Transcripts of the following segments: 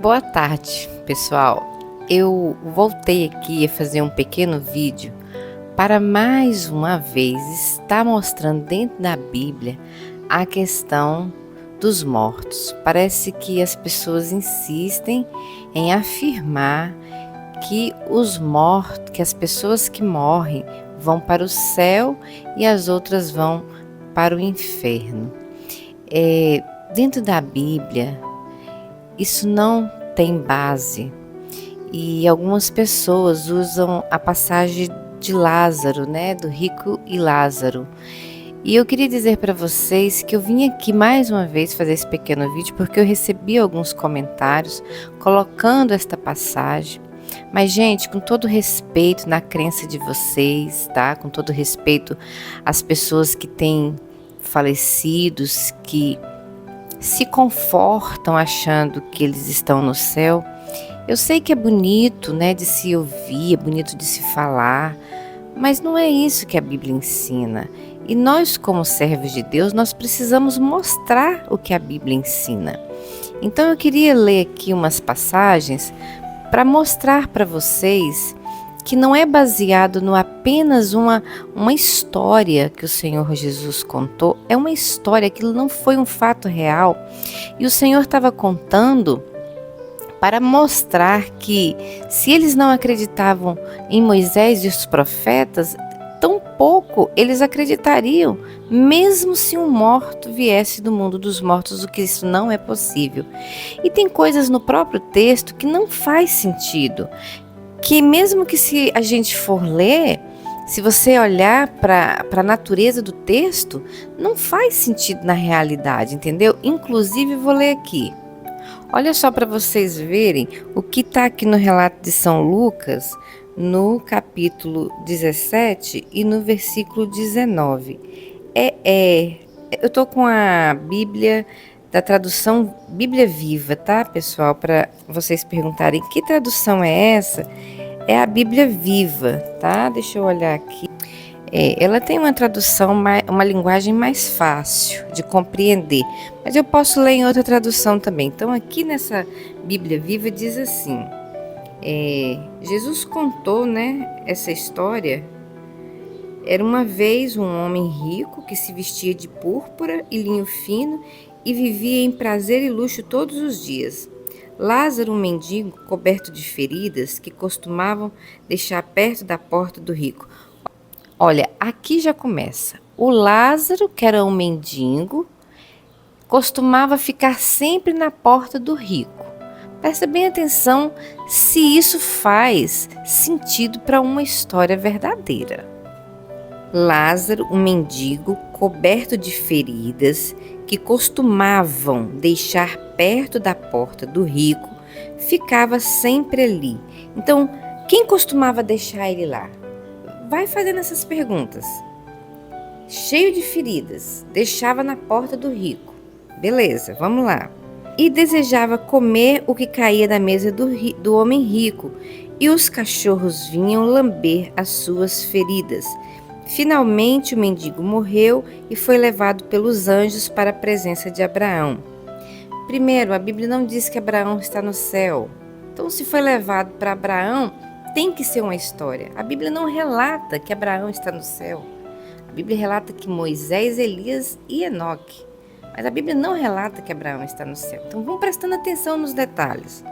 Boa tarde, pessoal. Eu voltei aqui a fazer um pequeno vídeo para mais uma vez estar mostrando dentro da Bíblia a questão dos mortos. Parece que as pessoas insistem em afirmar que os mortos, que as pessoas que morrem vão para o céu e as outras vão para o inferno. Dentro da Bíblia, isso não tem base, e algumas pessoas usam a passagem de Lázaro, né, do rico e Lázaro. E eu queria dizer para vocês que eu vim aqui mais uma vez fazer esse pequeno vídeo porque eu recebi alguns comentários colocando esta passagem. Mas, gente, com todo respeito na crença de vocês, tá? Com todo respeito às pessoas que têm falecidos, que se confortam achando que eles estão no céu. Eu sei que é bonito, né, de se ouvir, é bonito de se falar, mas não é isso que a Bíblia ensina. E nós, como servos de Deus, nós precisamos mostrar o que a Bíblia ensina. Então eu queria ler aqui umas passagens para mostrar para vocês que não é baseado no apenas uma história que o Senhor Jesus contou, é uma história, aquilo não foi um fato real. E o Senhor estava contando para mostrar que se eles não acreditavam em Moisés e os profetas, tampouco eles acreditariam, mesmo se um morto viesse do mundo dos mortos, o que isso não é possível. E tem coisas no próprio texto que não faz sentido, que mesmo que se a gente for ler, se você olhar para a natureza do texto, não faz sentido na realidade, entendeu? Inclusive, vou ler aqui. Olha só para vocês verem o que está aqui no relato de São Lucas, no capítulo 17 e no versículo 19. Eu estou com a Bíblia da tradução Bíblia Viva, tá, pessoal? Para vocês perguntarem que tradução é essa, é a Bíblia Viva, tá? Deixa eu olhar aqui. Ela tem uma tradução, uma linguagem mais fácil de compreender, mas eu posso ler em outra tradução também. Então, aqui nessa Bíblia Viva diz assim: Jesus contou, né, essa história. Era uma vez um homem rico que se vestia de púrpura e linho fino e vivia em prazer e luxo todos os dias. Lázaro, um mendigo coberto de feridas, que costumavam deixar perto da porta do rico. Olha, aqui já começa. O Lázaro, que era um mendigo, costumava ficar sempre na porta do rico. Presta bem atenção se isso faz sentido para uma história verdadeira. Lázaro, um mendigo coberto de feridas, que costumavam deixar perto da porta do rico, ficava sempre ali. Então, quem costumava deixar ele lá? Vai fazendo essas perguntas. Cheio de feridas, deixava na porta do rico. Beleza, vamos lá. E desejava comer o que caía da mesa do homem rico, e os cachorros vinham lamber as suas feridas. Finalmente o mendigo morreu e foi levado pelos anjos para a presença de Abraão. Primeiro, a Bíblia não diz que Abraão está no céu. Então, se foi levado para Abraão, tem que ser uma história. A Bíblia não relata que Abraão está no céu. A Bíblia relata que Moisés, Elias e Enoque. Mas a Bíblia não relata que Abraão está no céu. Então vamos prestando atenção nos detalhes.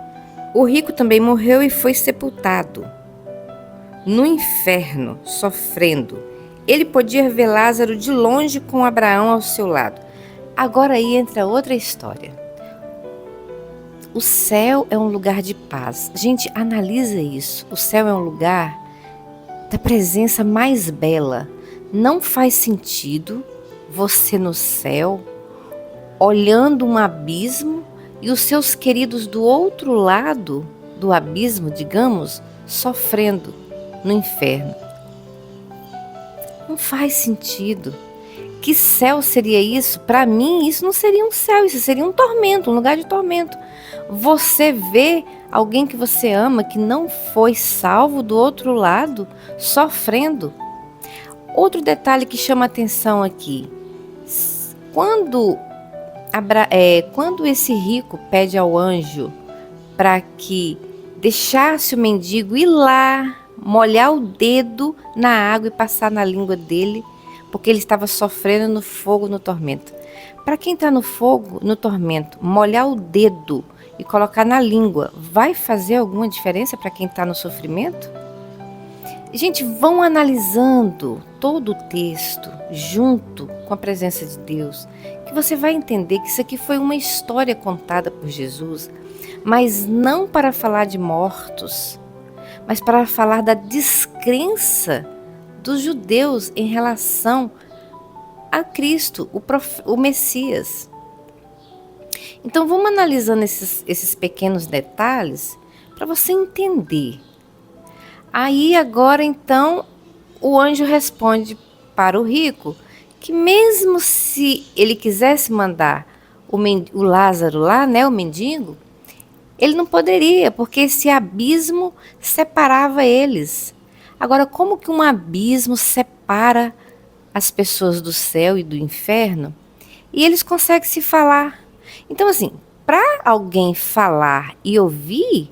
O rico também morreu e foi sepultado no inferno, sofrendo. Ele podia ver Lázaro de longe com Abraão ao seu lado. Agora aí entra outra história. O céu é um lugar de paz. Gente, analisa isso. O céu é um lugar da presença mais bela. Não faz sentido você no céu, olhando um abismo e os seus queridos do outro lado do abismo, digamos, sofrendo no inferno. Não faz sentido. Que céu seria isso? Para mim, isso não seria um céu, isso seria um tormento, um lugar de tormento. Você vê alguém que você ama, que não foi salvo do outro lado, sofrendo. Outro detalhe que chama atenção aqui. Quando esse rico pede ao anjo para que deixasse o mendigo ir lá, molhar o dedo na água e passar na língua dele, porque ele estava sofrendo no fogo, no tormento. Para quem está no fogo, no tormento, molhar o dedo e colocar na língua, vai fazer alguma diferença para quem está no sofrimento? Gente, vão analisando todo o texto junto com a presença de Deus, que você vai entender que isso aqui foi uma história contada por Jesus, mas não para falar de mortos, mas para falar da descrença dos judeus em relação a Cristo, o Messias. Então vamos analisando esses pequenos detalhes para você entender. Aí agora então o anjo responde para o rico que mesmo se ele quisesse mandar o Lázaro lá, né, o mendigo, ele não poderia, porque esse abismo separava eles. Agora, como que um abismo separa as pessoas do céu e do inferno? E eles conseguem se falar. Então, assim, para alguém falar e ouvir,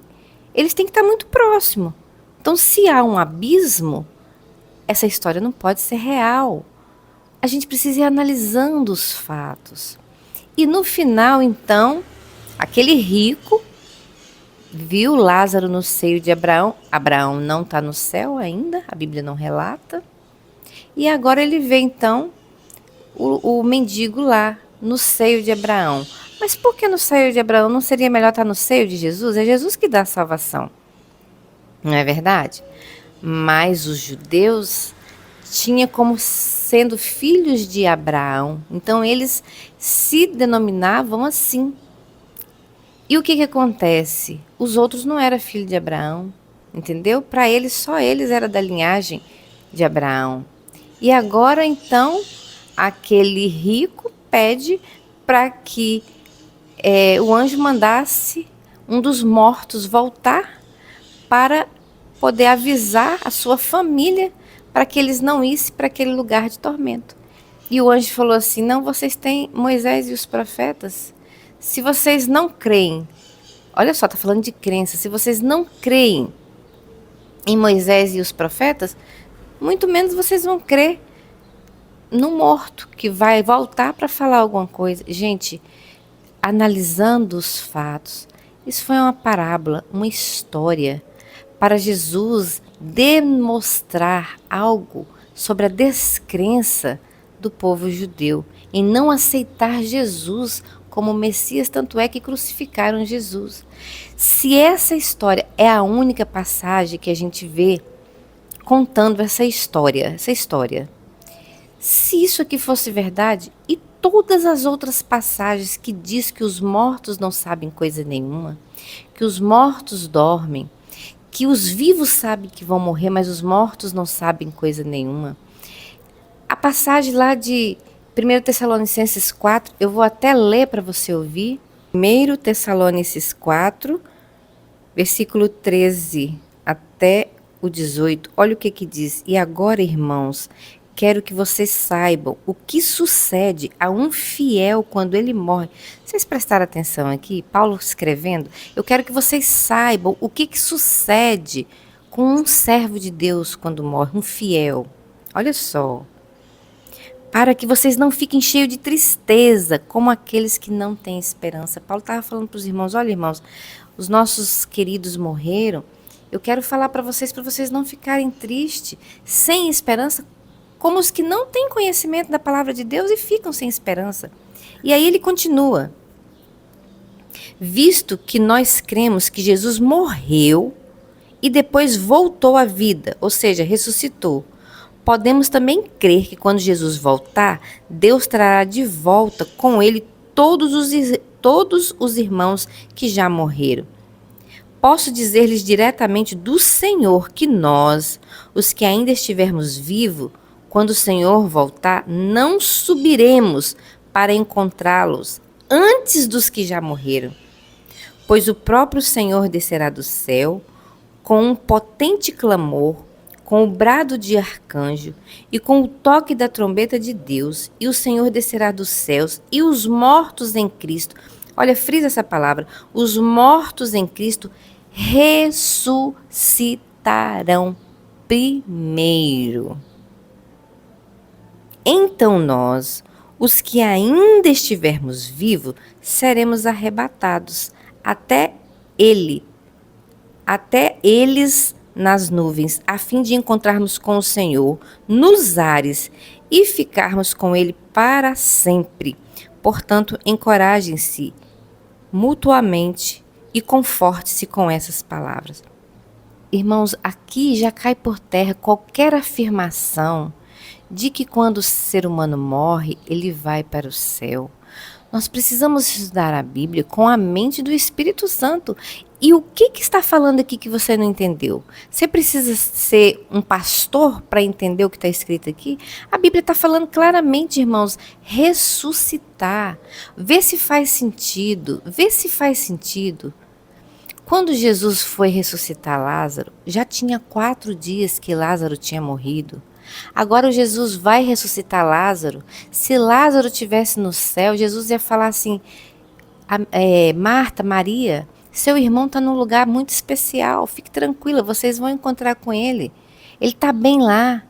eles têm que estar muito próximo. Então, se há um abismo, essa história não pode ser real. A gente precisa ir analisando os fatos. E no final, então, aquele rico viu Lázaro no seio de Abraão. Abraão não está no céu ainda, a Bíblia não relata. E agora ele vê, então, o mendigo lá, no seio de Abraão. Mas por que no seio de Abraão? Não seria melhor estar no seio de Jesus? É Jesus que dá a salvação. Não é verdade? Mas os judeus tinham como sendo filhos de Abraão. Então eles se denominavam assim. E o que acontece? Os outros não eram filhos de Abraão, entendeu? Para eles, só eles eram da linhagem de Abraão. E agora, então, aquele rico pede para que o anjo mandasse um dos mortos voltar para poder avisar a sua família para que eles não issem para aquele lugar de tormento. E o anjo falou assim: não, vocês têm Moisés e os profetas. Se vocês não creem, olha só, está falando de crença, se vocês não creem em Moisés e os profetas, muito menos vocês vão crer no morto que vai voltar para falar alguma coisa. Gente, analisando os fatos, isso foi uma parábola, uma história para Jesus demonstrar algo sobre a descrença do povo judeu em não aceitar Jesus como Messias, tanto é que crucificaram Jesus. Se essa história é a única passagem que a gente vê contando essa história, se isso aqui fosse verdade, e todas as outras passagens que diz que os mortos não sabem coisa nenhuma, que os mortos dormem, que os vivos sabem que vão morrer, mas os mortos não sabem coisa nenhuma. A passagem lá de 1 Tessalonicenses 4, eu vou até ler para você ouvir. 1 Tessalonicenses 4, versículo 13 até o 18. Olha o que diz. E agora, irmãos, quero que vocês saibam o que sucede a um fiel quando ele morre. Vocês prestaram atenção aqui? Paulo escrevendo. Eu quero que vocês saibam o que sucede com um servo de Deus quando morre, um fiel. Olha só. Para que vocês não fiquem cheios de tristeza, como aqueles que não têm esperança. Paulo estava falando para os irmãos: olha, irmãos, os nossos queridos morreram. Eu quero falar para vocês não ficarem tristes, sem esperança, como os que não têm conhecimento da palavra de Deus e ficam sem esperança. E aí ele continua: visto que nós cremos que Jesus morreu e depois voltou à vida, ou seja, ressuscitou, podemos também crer que quando Jesus voltar, Deus trará de volta com ele todos os irmãos que já morreram. Posso dizer-lhes diretamente do Senhor que nós, os que ainda estivermos vivos, quando o Senhor voltar, não subiremos para encontrá-los antes dos que já morreram. Pois o próprio Senhor descerá do céu com um potente clamor, com o brado de arcanjo e com o toque da trombeta de Deus, e o Senhor descerá dos céus, e os mortos em Cristo. Olha, frisa essa palavra. Os mortos em Cristo ressuscitarão primeiro. Então nós, os que ainda estivermos vivos, seremos arrebatados até eles nas nuvens, a fim de encontrarmos com o Senhor nos ares e ficarmos com Ele para sempre. Portanto, encorajem-se mutuamente e conforte-se com essas palavras. Irmãos, aqui já cai por terra qualquer afirmação de que quando o ser humano morre, ele vai para o céu. Nós precisamos estudar a Bíblia com a mente do Espírito Santo. E o que está falando aqui que você não entendeu? Você precisa ser um pastor para entender o que está escrito aqui? A Bíblia está falando claramente, irmãos, ressuscitar. Vê se faz sentido, vê se faz sentido. Quando Jesus foi ressuscitar Lázaro, já tinha 4 dias que Lázaro tinha morrido. Agora Jesus vai ressuscitar Lázaro. Se Lázaro estivesse no céu, Jesus ia falar assim, Marta, Maria, seu irmão está num lugar muito especial, fique tranquila, vocês vão encontrar com ele. Ele está bem lá.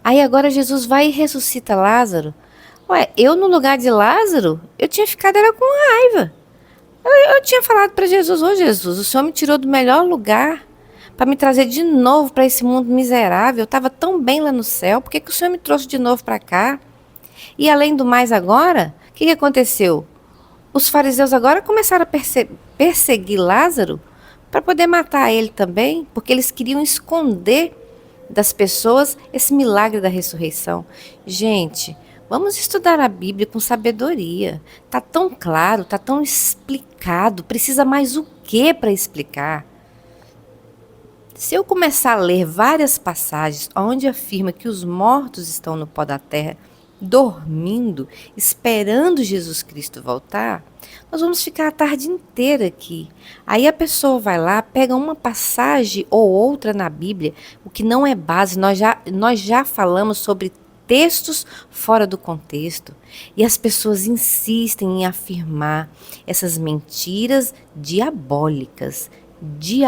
Aí agora Jesus vai e ressuscita Lázaro. Ué, eu no lugar de Lázaro, eu tinha ficado era com raiva. Eu tinha falado para Jesus, Jesus, o Senhor me tirou do melhor lugar para me trazer de novo para esse mundo miserável. Eu estava tão bem lá no céu, por que o Senhor me trouxe de novo para cá? E além do mais agora, o que aconteceu? Os fariseus agora começaram a perseguir Lázaro para poder matar ele também, porque eles queriam esconder das pessoas esse milagre da ressurreição. Gente, vamos estudar a Bíblia com sabedoria. Tá tão claro, tá tão explicado. Precisa mais o que para explicar? Se eu começar a ler várias passagens onde afirma que os mortos estão no pó da terra, dormindo, esperando Jesus Cristo voltar, nós vamos ficar a tarde inteira aqui. Aí a pessoa vai lá, pega uma passagem ou outra na Bíblia, o que não é base, nós já falamos sobre textos fora do contexto, e as pessoas insistem em afirmar essas mentiras diabólicas. 2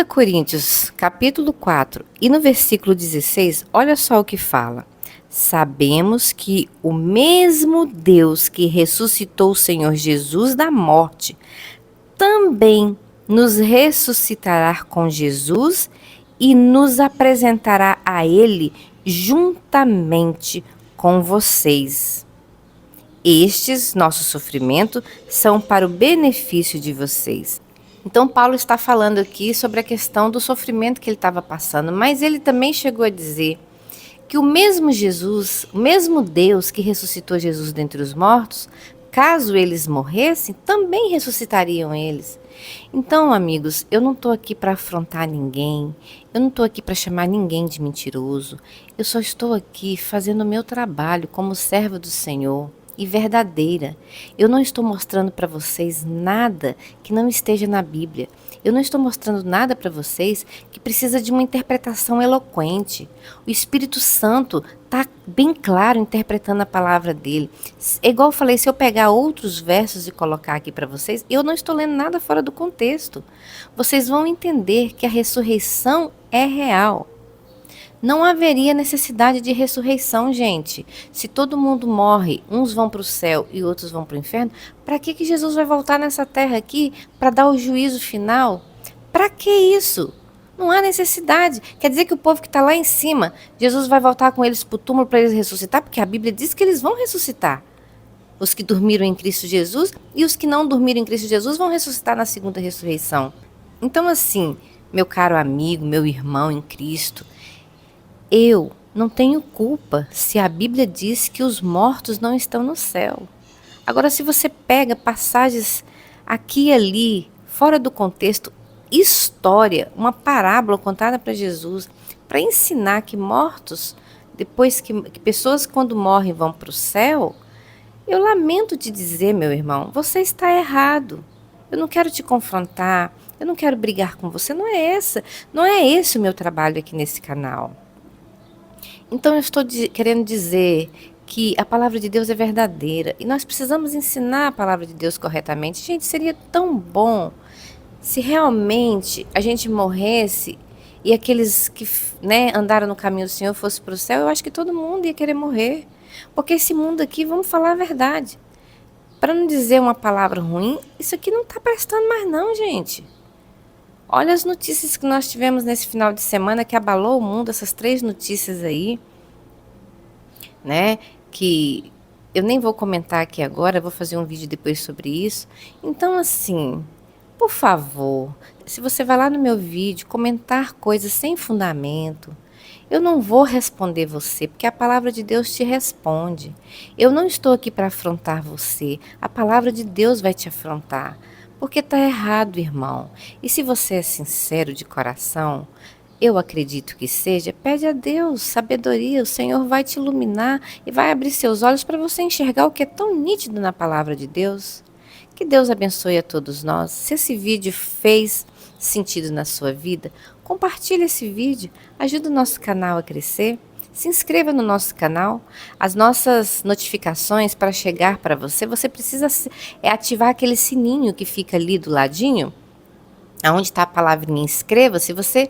Coríntios, capítulo 4, e no versículo 16, olha só o que fala. Sabemos que o mesmo Deus que ressuscitou o Senhor Jesus da morte, também nos ressuscitará com Jesus e nos apresentará a Ele juntamente com vocês. Estes nossos sofrimentos são para o benefício de vocês. Então Paulo está falando aqui sobre a questão do sofrimento que ele estava passando, mas ele também chegou a dizer que o mesmo Jesus, o mesmo Deus que ressuscitou Jesus dentre os mortos, caso eles morressem, também ressuscitariam eles. Então, amigos, eu não estou aqui para afrontar ninguém, eu não estou aqui para chamar ninguém de mentiroso, eu só estou aqui fazendo o meu trabalho como serva do Senhor e verdadeira. Eu não estou mostrando para vocês nada que não esteja na Bíblia. Eu não estou mostrando nada para vocês que precisa de uma interpretação eloquente. O Espírito Santo está bem claro interpretando a palavra dele. É igual eu falei, se eu pegar outros versos e colocar aqui para vocês, eu não estou lendo nada fora do contexto. Vocês vão entender que a ressurreição é real. Não haveria necessidade de ressurreição, gente. Se todo mundo morre, uns vão para o céu e outros vão para o inferno, para que Jesus vai voltar nessa terra aqui para dar o juízo final? Para que isso? Não há necessidade. Quer dizer que o povo que está lá em cima, Jesus vai voltar com eles para o túmulo para eles ressuscitar? Porque a Bíblia diz que eles vão ressuscitar. Os que dormiram em Cristo Jesus e os que não dormiram em Cristo Jesus vão ressuscitar na segunda ressurreição. Então assim, meu caro amigo, meu irmão em Cristo, eu não tenho culpa se a Bíblia diz que os mortos não estão no céu. Agora, se você pega passagens aqui e ali, fora do contexto, história, uma parábola contada para Jesus, para ensinar que mortos, depois que pessoas quando morrem vão para o céu, eu lamento te dizer, meu irmão, você está errado. Eu não quero te confrontar, eu não quero brigar com você, não é esse o meu trabalho aqui nesse canal. Então eu estou querendo dizer que a palavra de Deus é verdadeira e nós precisamos ensinar a palavra de Deus corretamente. Gente, seria tão bom se realmente a gente morresse e aqueles que, né, andaram no caminho do Senhor fossem para o céu. Eu acho que todo mundo ia querer morrer, porque esse mundo aqui, vamos falar a verdade, para não dizer uma palavra ruim, isso aqui não está prestando mais não, gente. Olha as notícias que nós tivemos nesse final de semana que abalou o mundo, essas 3 notícias aí, né? Que eu nem vou comentar aqui agora, vou fazer um vídeo depois sobre isso. Então, assim, por favor, se você vai lá no meu vídeo comentar coisas sem fundamento, eu não vou responder você, porque a palavra de Deus te responde. Eu não estou aqui para afrontar você, a palavra de Deus vai te afrontar, porque está errado, irmão. E se você é sincero de coração, eu acredito que seja, pede a Deus sabedoria, o Senhor vai te iluminar e vai abrir seus olhos para você enxergar o que é tão nítido na palavra de Deus. Que Deus abençoe a todos nós. Se esse vídeo fez sentido na sua vida, compartilhe esse vídeo, ajuda o nosso canal a crescer. Se inscreva no nosso canal, as nossas notificações para chegar para você, você precisa ativar aquele sininho que fica ali do ladinho, aonde está a palavrinha inscreva-se, você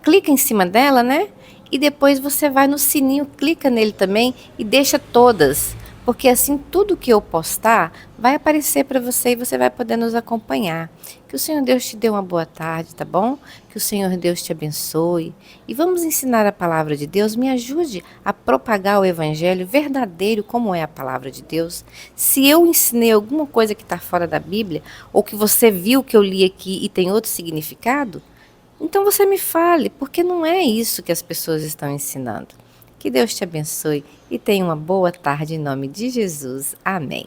clica em cima dela, né? E depois você vai no sininho, clica nele também e deixa todas, porque assim tudo que eu postar vai aparecer para você e você vai poder nos acompanhar. Que o Senhor Deus te dê uma boa tarde, tá bom? Que o Senhor Deus te abençoe. E vamos ensinar a palavra de Deus. Me ajude a propagar o evangelho verdadeiro, como é a palavra de Deus. Se eu ensinei alguma coisa que está fora da Bíblia, ou que você viu que eu li aqui e tem outro significado, então você me fale, porque não é isso que as pessoas estão ensinando. Que Deus te abençoe e tenha uma boa tarde em nome de Jesus. Amém.